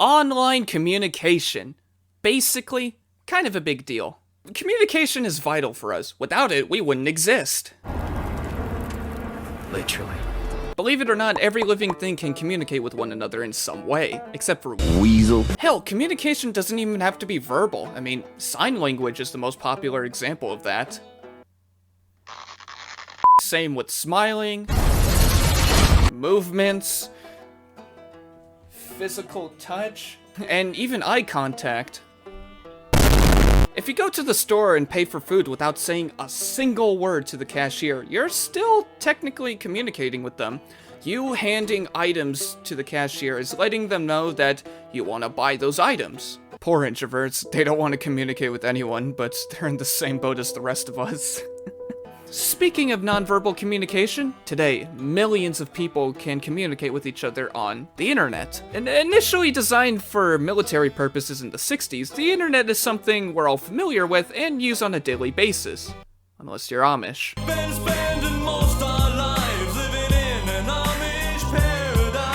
Online communication. Basically, kind of a big deal. Communication is vital for us. Without it, we wouldn't exist. Literally. Believe it or not, every living thing can communicate with one another in some way, except for Weasel. Hell, communication doesn't even have to be verbal. I mean, sign language is the most popular example of that. Same with smiling, movements, physical touch, and even eye contact. If you go to the store and pay for food without saying a single word to the cashier, you're still technically communicating with them. You handing items to the cashier is letting them know that you want to buy those items. Poor introverts, they don't want to communicate with anyone, but they're in the same boat as the rest of us. Speaking of nonverbal communication, today, millions of people can communicate with each other on the internet. And initially designed for military purposes in the 60s, the internet is something we're all familiar with and use on a daily basis. Unless you're Amish.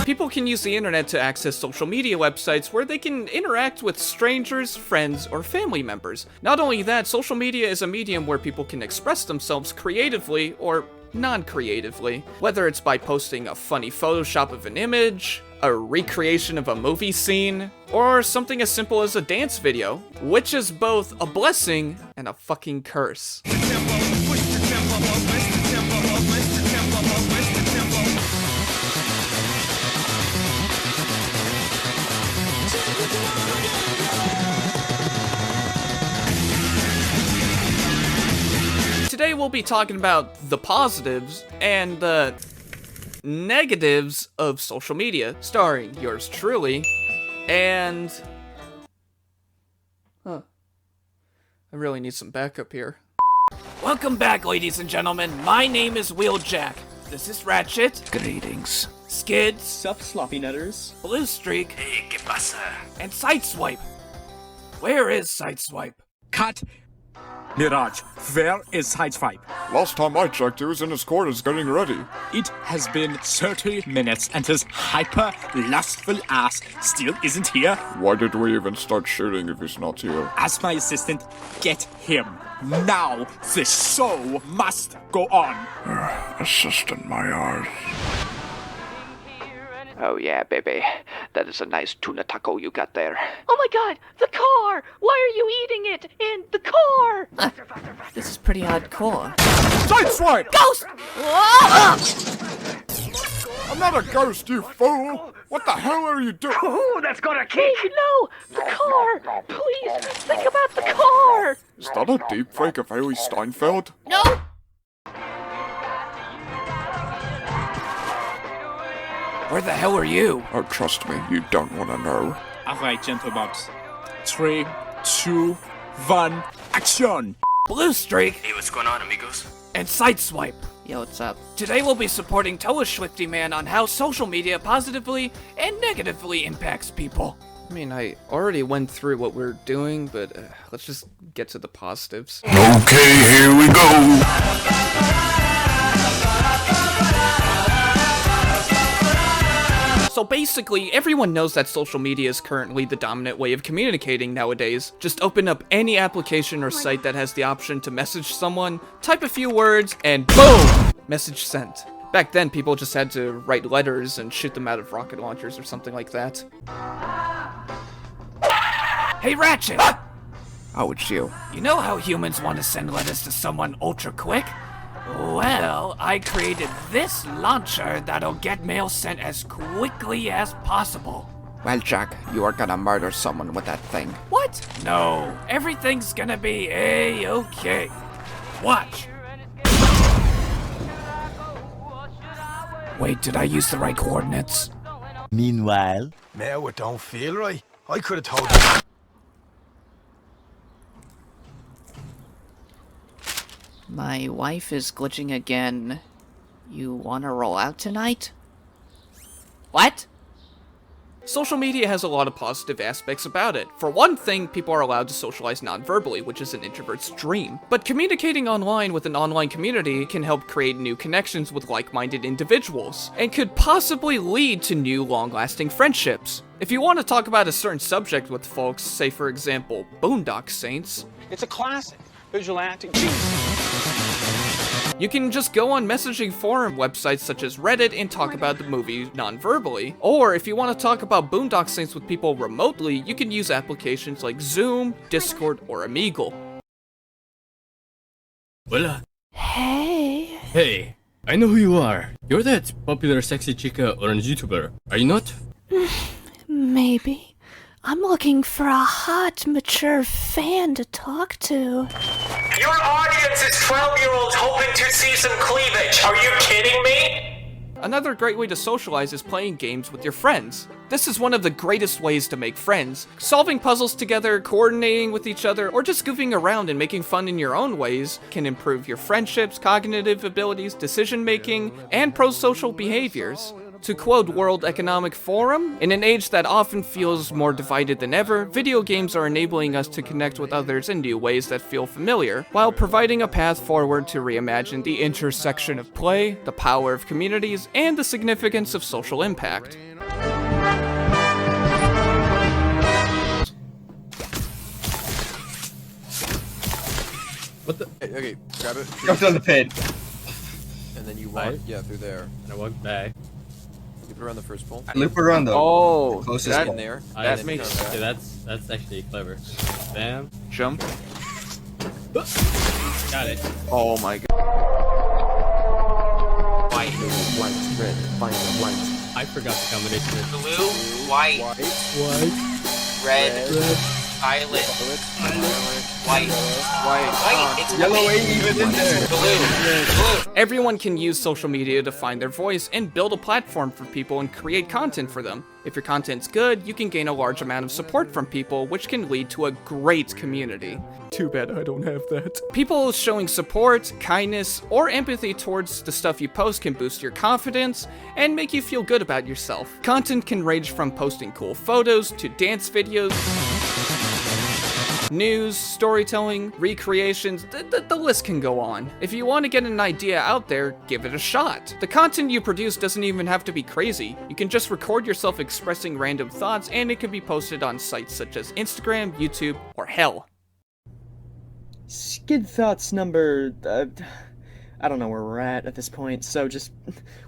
People can use the internet to access social media websites where they can interact with strangers, friends, or family members. Not only that, social media is a medium where people can express themselves creatively or non-creatively. Whether it's by posting a funny Photoshop of an image, a recreation of a movie scene, or something as simple as a dance video, which is both a blessing and a fucking curse. Today we'll be talking about the positives and the negatives of social media, starring yours truly, and... I really need some backup here. Welcome back, ladies and gentlemen. My name is Wheeljack. This is Ratchet. Greetings. Skids. Sup, sloppy nutters? Blue Streak. Hey, ¿qué pasa? And Sideswipe. Where is Sideswipe? Cut! Mirage, where is Sideswipe? Last time I checked, he was in his quarters getting ready. It has been 30 minutes and his hyper-lustful ass still isn't here. Why did we even start shooting if he's not here? As my assistant, get him. Now, the show must go on. Assistant, my eyes. Oh yeah, baby. That is a nice tuna taco you got there. Oh my god, the car! Why are you eating it? And the car! This is pretty hardcore. Sideswipe! Ghost! I'm not a ghost, you fool! What the hell are you doing? Ooh, that's gonna kick! No! The car! Please, think about the car! Is that a deepfake of Haley Steinfeld? No! Where the hell are you? Oh, trust me, you don't want to know. Alright, gentlemen. 3, 2, 1, action! Blue Streak. Hey, what's going on, amigos? And Sideswipe. Yo, what's up? Today we'll be supporting Schwifty-Man on how social media positively and negatively impacts people. I mean, I already went through what we're doing, but let's just get to the positives. Okay, here we go. So basically, everyone knows that social media is currently the dominant way of communicating nowadays. Just open up any application or site that has the option to message someone, type a few words, and boom! Message sent. Back then, people just had to write letters and shoot them out of rocket launchers or something like that. Hey, Ratchet! Oh, it's you. You know how humans want to send letters to someone ultra quick? Well, I created this launcher that'll get mail sent as quickly as possible. Well, Jack, you are gonna murder someone with that thing. What? No, everything's gonna be A-okay. Watch. Wait, did I use the right coordinates? Meanwhile, Now it don't feel right. I could have told you. my wife is glitching again. You wanna roll out tonight? What? Social media has a lot of positive aspects about it. For one thing, people are allowed to socialize non-verbally, which is an introvert's dream. But communicating online with an online community can help create new connections with like-minded individuals, and could possibly lead to new long-lasting friendships. If you want to talk about a certain subject with folks, say for example, Boondock Saints, It's a classic. Visual acting. you can just go on messaging forum websites such as Reddit and talk about the movie non-verbally. Or if you want to talk about Boondock Saints with people remotely, you can use applications like Zoom, Discord, or Omegle. Hola. Hey. Hey, I know who you are. You're that popular sexy chica orange YouTuber, are you not? Maybe. I'm looking for a hot, mature fan to talk to. Your audience is 12-year-olds hoping to see some cleavage. Are you kidding me? Another great way to socialize is playing games with your friends. This is one of the greatest ways to make friends. Solving puzzles together, coordinating with each other, or just goofing around and making fun in your own ways can improve your friendships, cognitive abilities, decision-making, and pro-social behaviors. To quote World Economic Forum, in an age that often feels more divided than ever, video games are enabling us to connect with others in new ways that feel familiar, while providing a path forward to reimagine the intersection of play, the power of communities, and the significance of social impact. What the? Okay, grab it. Jumped on the pin. And then you walk, through there. And I walk back. Loop it around the first pole. Loop around the closest that one. in there. That makes Okay, that's actually clever. Bam. Jump. Got it. Oh my god. White, red, white. I forgot the combination of Blue, white, red, violet, white. It's Yellow ain't even in there. blue. Everyone can use social media to find their voice and build a platform for people and create content for them. If your content's good, you can gain a large amount of support from people, which can lead to a great community. Too bad I don't have that. People showing support, kindness, or empathy towards the stuff you post can boost your confidence and make you feel good about yourself. Content can range from posting cool photos to dance videos, news, storytelling, recreations, the list can go on. If you want to get an idea out there, give it a shot. The content you produce doesn't even have to be crazy. You can just record yourself expressing random thoughts and it can be posted on sites such as Instagram, YouTube, or hell. Skid Thoughts number... I don't know where we're at this point, so just...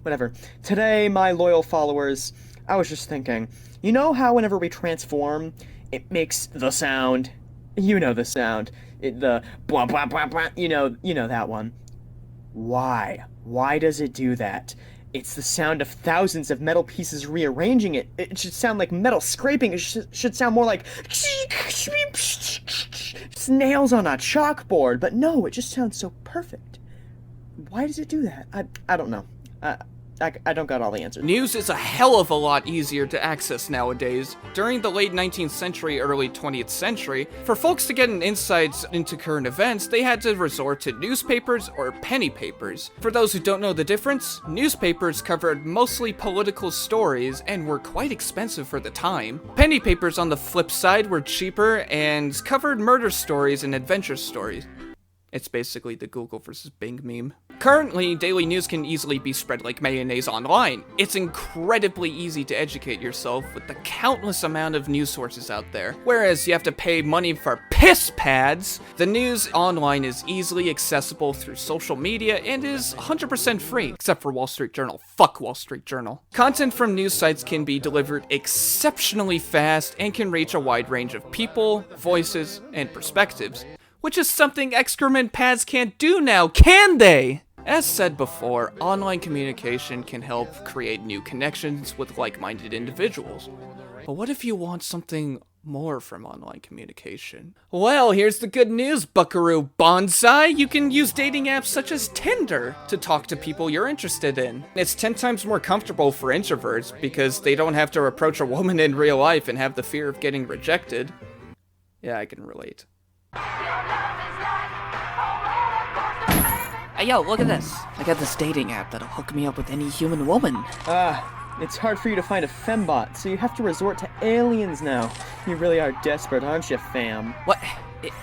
whatever. Today, my loyal followers, I was just thinking, you know how whenever we transform, it makes the sound? You know the sound. The blah blah blah blah. You know that one. Why? Why does it do that? It's the sound of thousands of metal pieces rearranging it. It should sound like metal scraping. It should sound more like nails on a chalkboard. But no, it just sounds so perfect. Why does it do that? I don't know. I don't got all the answers. News is a hell of a lot easier to access nowadays. During the late 19th century, early 20th century, for folks to get an insight into current events, they had to resort to newspapers or penny papers. For those who don't know the difference, newspapers covered mostly political stories and were quite expensive for the time. Penny papers, on the flip side, were cheaper and covered murder stories and adventure stories. It's basically the Google versus Bing meme. Currently, daily news can easily be spread like mayonnaise online. It's incredibly easy to educate yourself with the countless amount of news sources out there. Whereas you have to pay money for piss pads, the news online is easily accessible through social media and is 100% free, except for Wall Street Journal. Fuck Wall Street Journal. Content from news sites can be delivered exceptionally fast and can reach a wide range of people, voices, and perspectives. Which is something excrement pads can't do now, can they? As said before, online communication can help create new connections with like-minded individuals. But what if you want something more from online communication? Well, here's the good news, Buckaroo Bonsai! You can use dating apps such as Tinder to talk to people you're interested in. It's 10 times more comfortable for introverts because they don't have to approach a woman in real life and have the fear of getting rejected. Yeah, I can relate. Hey, yo, look at this. I got this dating app that'll hook me up with any human woman. It's hard for you to find a fembot, so you have to resort to aliens now. You really are desperate, aren't you, fam? What?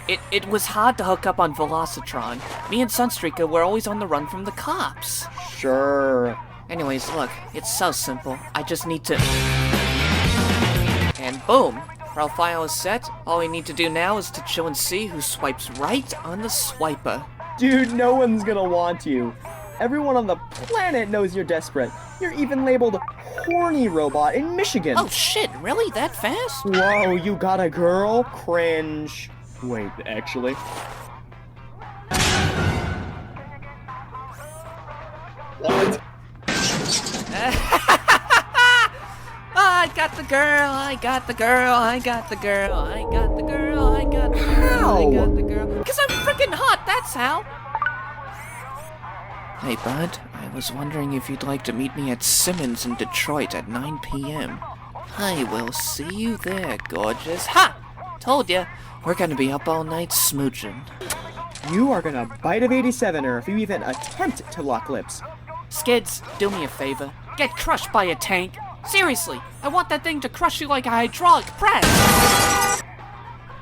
It was hard to hook up on Velocitron. Me and Sunstreaker were always on the run from the cops. Sure. Anyways, look, it's so simple. I just need to... And boom! Profile is set. All we need to do now is to chill and see who swipes right on the swiper. Dude, no one's gonna want you. Everyone on the planet knows you're desperate. You're even labeled horny robot in Michigan. Oh shit, really? That fast? Whoa, you got a girl? Cringe. Wait, actually. What? I got the girl, I got the girl, I got the girl, I got the girl, I got the girl, I got the girl. Because I'm freaking hot, that's how. Hey bud, I was wondering if you'd like to meet me at Simmons in Detroit at 9 p.m. I will see you there, gorgeous. Ha! Told ya, we're gonna be up all night smooching. You are gonna bite of 87er if you even attempt to lock lips. Skids, do me a favor. Get crushed by a tank. Seriously, I want that thing to crush you like a hydraulic press.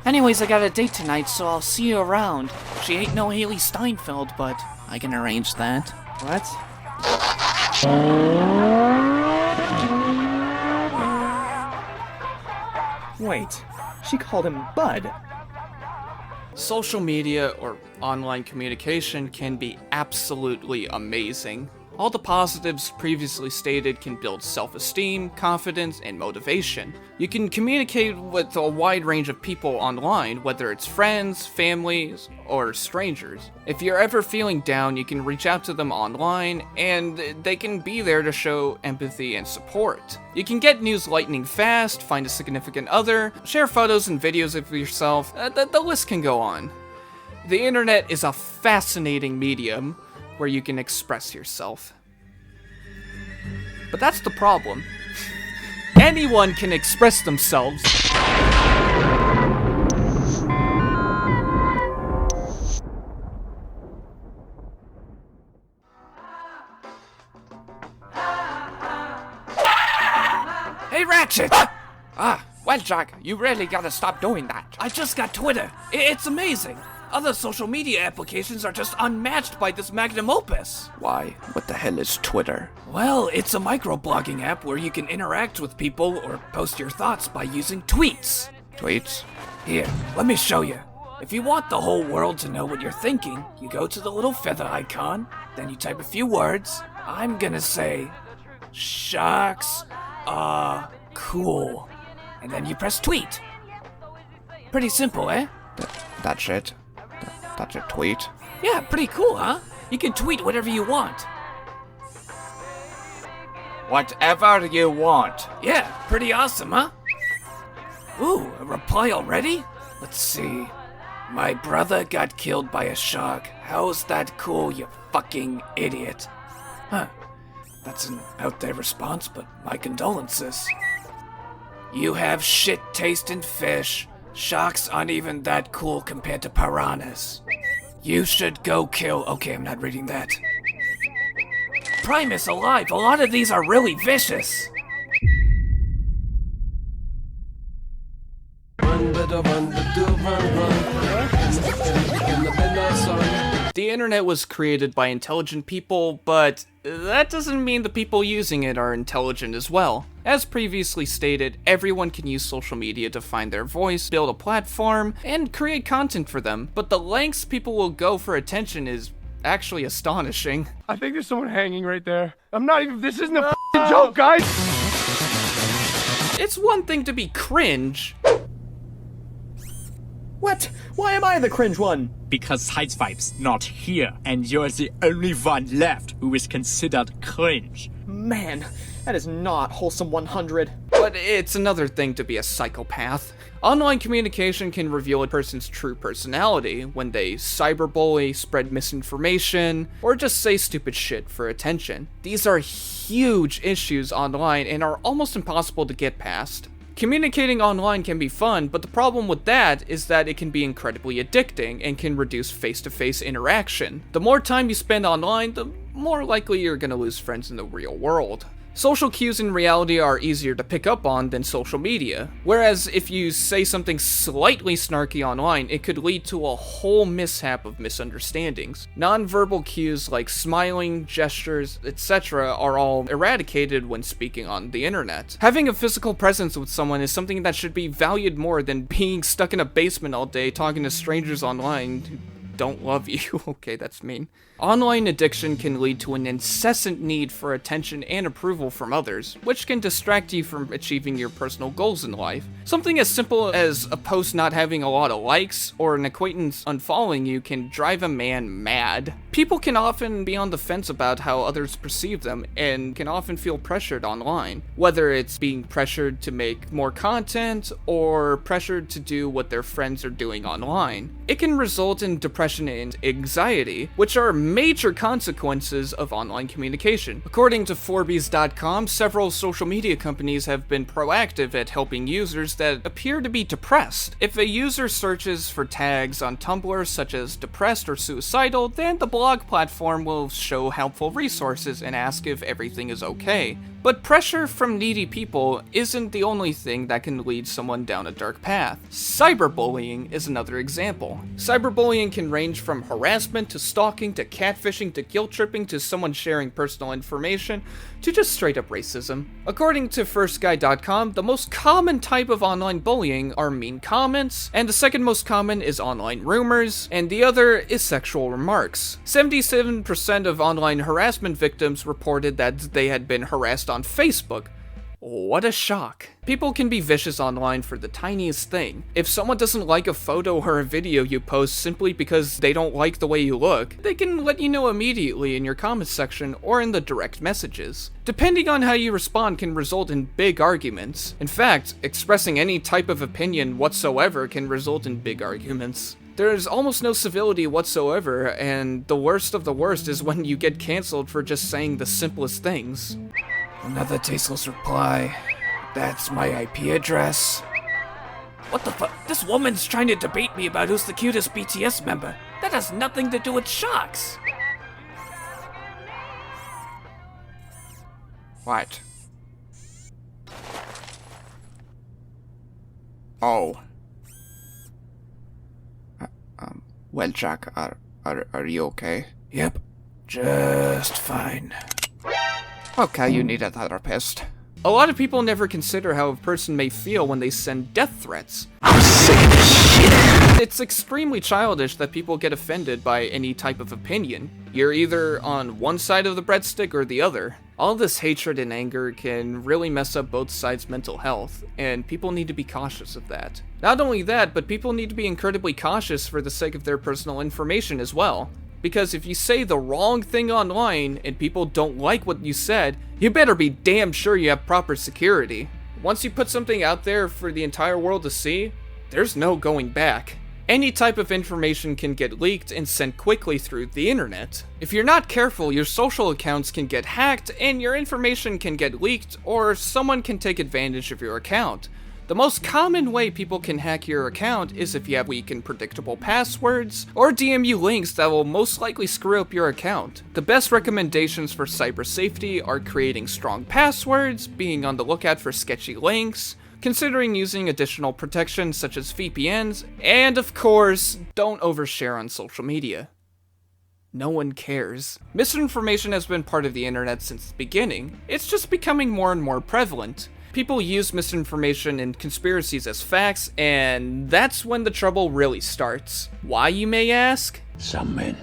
Anyways, I got a date tonight, so I'll see you around. She ain't no Haley Steinfeld, but I can arrange that. What? Wait, she called him Bud. Social media or online communication can be absolutely amazing. All the positives previously stated can build self-esteem, confidence, and motivation. You can communicate with a wide range of people online, whether it's friends, families, or strangers. If you're ever feeling down, you can reach out to them online, and they can be there to show empathy and support. You can get news lightning fast, find a significant other, share photos and videos of yourself, the list can go on. The internet is a fascinating medium where you can express yourself. But that's the problem. Anyone can express themselves. Hey, Ratchet! Wheeljack, you really gotta stop doing that. I just got Twitter. It's amazing. Other social media applications are just unmatched by this magnum opus. Why? What the hell is Twitter? Well, it's a microblogging app where you can interact with people or post your thoughts by using tweets. Tweets? Here, let me show you. If you want the whole world to know what you're thinking, you go to the little feather icon, then you type a few words. I'm gonna say, sharks are cool. And then you press tweet. Pretty simple, eh? That's it? That's a tweet? Yeah, pretty cool, huh? You can tweet whatever you want. Whatever you want. Yeah, pretty awesome, huh? Ooh, a reply already? Let's see. My brother got killed by a shark. How's that cool, you fucking idiot? Huh. That's an out there response, but my condolences. You have shit taste in fish. Sharks aren't even that cool compared to piranhas. You should go kill... Okay, I'm not reading that. Primus alive, a lot of these are really vicious. The internet was created by intelligent people, but that doesn't mean the people using it are intelligent as well. As previously stated, everyone can use social media to find their voice, build a platform, and create content for them, but the lengths people will go for attention is actually astonishing. I think there's someone hanging right there. This isn't a joke, guys! It's one thing to be cringe. What? Why am I the cringe one? Because Sideswipe's not here, and you're the only one left who is considered cringe. Man, that is not wholesome 100. But it's another thing to be a psychopath. Online communication can reveal a person's true personality when they cyberbully, spread misinformation, or just say stupid shit for attention. These are huge issues online and are almost impossible to get past. Communicating online can be fun, but the problem with that is that it can be incredibly addicting and can reduce face-to-face interaction. The more time you spend online, the more likely you're gonna lose friends in the real world. Social cues in reality are easier to pick up on than social media, whereas if you say something slightly snarky online, it could lead to a whole mishap of misunderstandings. Non-verbal cues like smiling, gestures, etc. are all eradicated when speaking on the internet. Having a physical presence with someone is something that should be valued more than being stuck in a basement all day talking to strangers online who don't love you. Okay, that's mean. Online addiction can lead to an incessant need for attention and approval from others, which can distract you from achieving your personal goals in life. Something as simple as a post not having a lot of likes or an acquaintance unfollowing you can drive a man mad. People can often be on the fence about how others perceive them and can often feel pressured online, whether it's being pressured to make more content or pressured to do what their friends are doing online. It can result in depression and anxiety, which are major consequences of online communication. According to Forbes.com, several social media companies have been proactive at helping users that appear to be depressed. If a user searches for tags on Tumblr such as depressed or suicidal, then the blog platform will show helpful resources and ask if everything is okay. But pressure from needy people isn't the only thing that can lead someone down a dark path. Cyberbullying is another example. Cyberbullying can range from harassment to stalking to catfishing to guilt-tripping to someone sharing personal information to just straight up racism. According to firstguy.com, the most common type of online bullying are mean comments, and the second most common is online rumors, and the other is sexual remarks. 77% of online harassment victims reported that they had been harassed on Facebook. What a shock. People can be vicious online for the tiniest thing. If someone doesn't like a photo or a video you post simply because they don't like the way you look, they can let you know immediately in your comments section or in the direct messages. Depending on how you respond can result in big arguments. In fact, expressing any type of opinion whatsoever can result in big arguments. There's almost no civility whatsoever, and the worst of the worst is when you get cancelled for just saying the simplest things. Another tasteless reply. That's my IP address. What the fuck? This woman's trying to debate me about who's the cutest BTS member. That has nothing to do with sharks. What? Oh. Wheeljack, are you okay? Yep, just fine. Okay, you need a therapist. A lot of people never consider how a person may feel when they send death threats. I'm sick of this shit. It's extremely childish that people get offended by any type of opinion. You're either on one side of the breadstick or the other. All this hatred and anger can really mess up both sides' mental health, and people need to be cautious of that. Not only that, but people need to be incredibly cautious for the sake of their personal information as well. Because if you say the wrong thing online and people don't like what you said, you better be damn sure you have proper security. Once you put something out there for the entire world to see, there's no going back. Any type of information can get leaked and sent quickly through the internet. If you're not careful, your social accounts can get hacked and your information can get leaked, or someone can take advantage of your account. The most common way people can hack your account is if you have weak and predictable passwords, or DM you links that will most likely screw up your account. The best recommendations for cyber safety are creating strong passwords, being on the lookout for sketchy links, considering using additional protections such as VPNs, and of course, don't overshare on social media. No one cares. Misinformation has been part of the internet since the beginning. It's just becoming more and more prevalent. People use misinformation and conspiracies as facts, and that's when the trouble really starts. Why, you may ask? Some men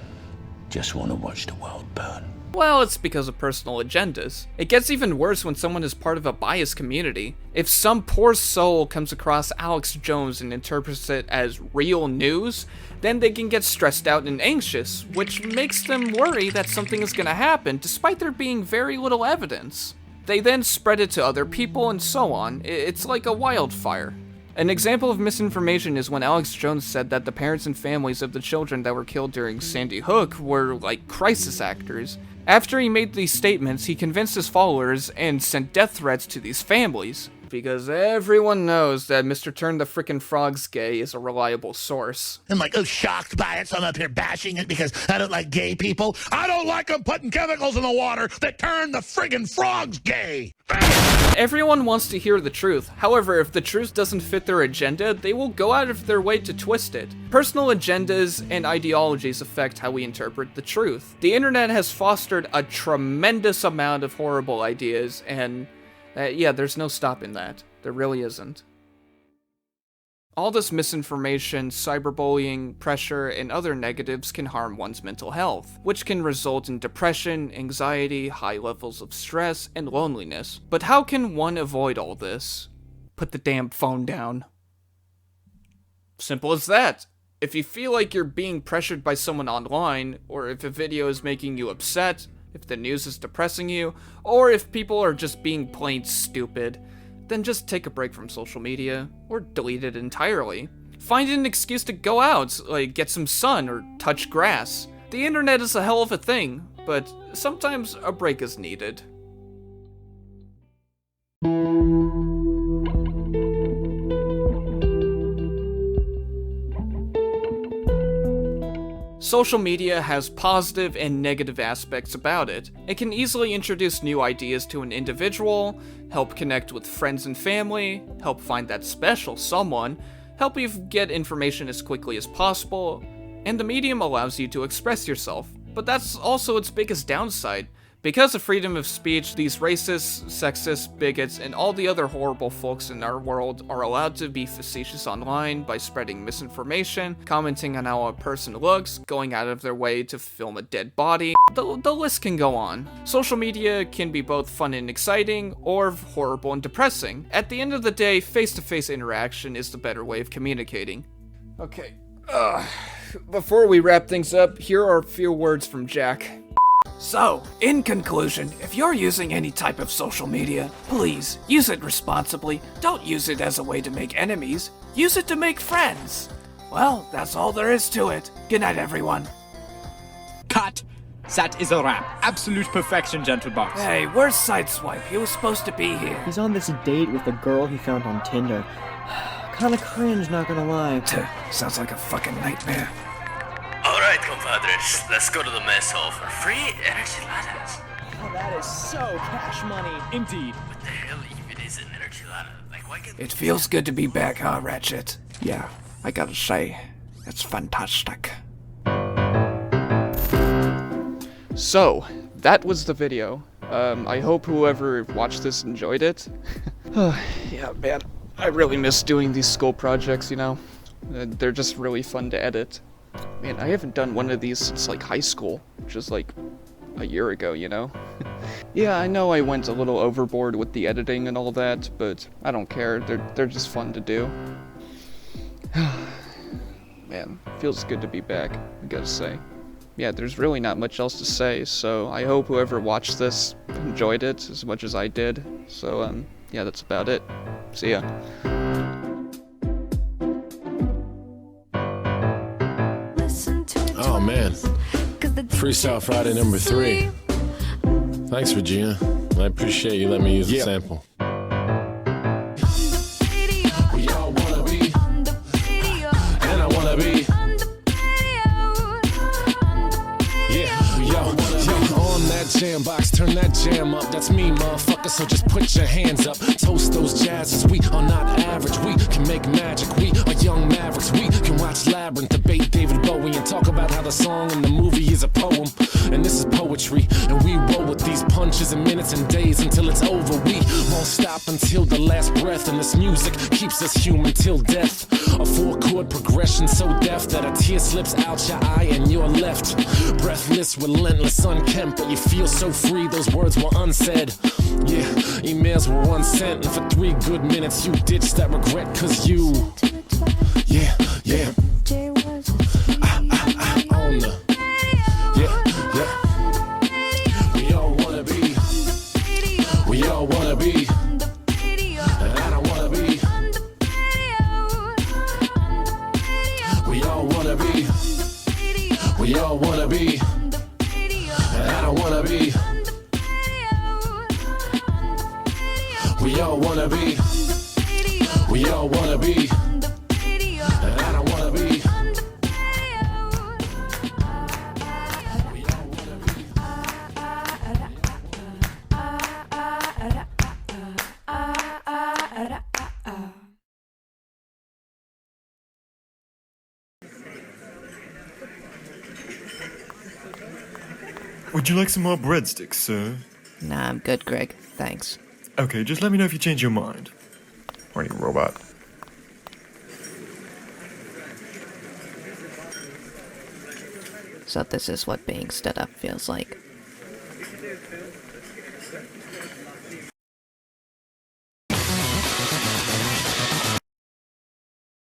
just want to watch the world burn. Well, it's because of personal agendas. It gets even worse when someone is part of a biased community. If some poor soul comes across Alex Jones and interprets it as real news, then they can get stressed out and anxious, which makes them worry that something is gonna happen despite there being very little evidence. They then spread it to other people and so on. It's like a wildfire. An example of misinformation is when Alex Jones said that the parents and families of the children that were killed during Sandy Hook were like crisis actors. After he made these statements, he convinced his followers and sent death threats to these families. Because everyone knows that Mr. Turn the Frickin' Frog's Gay is a reliable source. I'm like, shocked by it, so I'm up here bashing it because I don't like gay people. I don't like them putting chemicals in the water that turn the friggin' frogs gay. Everyone wants to hear the truth. However, if the truth doesn't fit their agenda, they will go out of their way to twist it. Personal agendas and ideologies affect how we interpret the truth. The internet has fostered a tremendous amount of horrible ideas, and yeah, there's no stopping that. There really isn't. All this misinformation, cyberbullying, pressure, and other negatives can harm one's mental health, which can result in depression, anxiety, high levels of stress, and loneliness. But how can one avoid all this? Put the damn phone down. Simple as that. If you feel like you're being pressured by someone online, or if a video is making you upset, if the news is depressing you, or if people are just being plain stupid, then just take a break from social media, or delete it entirely. Find an excuse to go out, like get some sun or touch grass. The internet is a hell of a thing, but sometimes a break is needed. Social media has positive and negative aspects about it. It can easily introduce new ideas to an individual, help connect with friends and family, help find that special someone, help you get information as quickly as possible, and the medium allows you to express yourself. But that's also its biggest downside. Because of freedom of speech, these racists, sexists, bigots, and all the other horrible folks in our world are allowed to be facetious online by spreading misinformation, commenting on how a person looks, going out of their way to film a dead body. The list can go on. Social media can be both fun and exciting, or horrible and depressing. At the end of the day, face-to-face interaction is the better way of communicating. Okay, before we wrap things up, here are a few words from Jack. So, in conclusion, if you're using any type of social media, please use it responsibly. Don't use it as a way to make enemies. Use it to make friends. Well, that's all there is to it. Good night, everyone. Cut. That is a wrap. Absolute perfection, Gentlebox. Hey, where's Sideswipe? He was supposed to be here. He's on this date with the girl he found on Tinder. Kinda cringe, not gonna lie. Sounds like a fucking nightmare. Alright, compadres, let's go to the mess hall for free energy ladders. Oh, that is so cash money. Indeed. What the hell even is an energy ladder? Like, why can't... It feels good to be back, huh, Ratchet? Yeah, I gotta say, it's fantastic. So, that was the video. I hope whoever watched this enjoyed it. Yeah, man, I really miss doing these school projects, you know? They're just really fun to edit. Man, I haven't done one of these since, like, high school, which is, like, a year ago, you know? Yeah, I know I went a little overboard with the editing and all that, but I don't care. They're just fun to do. Man, feels good to be back, I gotta say. Yeah, there's really not much else to say, so I hope whoever watched this enjoyed it as much as I did. So, yeah, that's about it. See ya. Oh man, Freestyle Friday number 3. Thanks, Regina. I appreciate you letting me use the sample. We all wanna be, and I wanna be. Yeah, we all wanna be on that jam box. Turn that jam up. That's me, motherfucker. So just put your hands up. Toast those jazzes. We are not average. We can make magic. We are young mavericks. We can watch Labyrinth, debate David Bowie, and talk about how the song in the movie is a poem. And this is poetry. And we roll with these punches in minutes and days until it's over. We won't stop until the last breath. And this music keeps us human till death. A 4-chord progression so deaf that a tear slips out your eye and you're left breathless, relentless, unkempt. But you feel so free, those words were unsaid. Yeah, emails were unsent. And for 3 good minutes you ditched that regret cause you... Yeah, yeah. On the... Yeah, yeah. We all wanna be. We all wanna be. And I don't wanna be. We all wanna be. We all wanna be. And I don't wanna be. We all wanna be. We all wanna be. And I don't wanna be. Would you like some more breadsticks, sir? Nah, I'm good, Greg. Thanks. Okay, just let me know if you change your mind. Or you robot. So this is what being stood up feels like.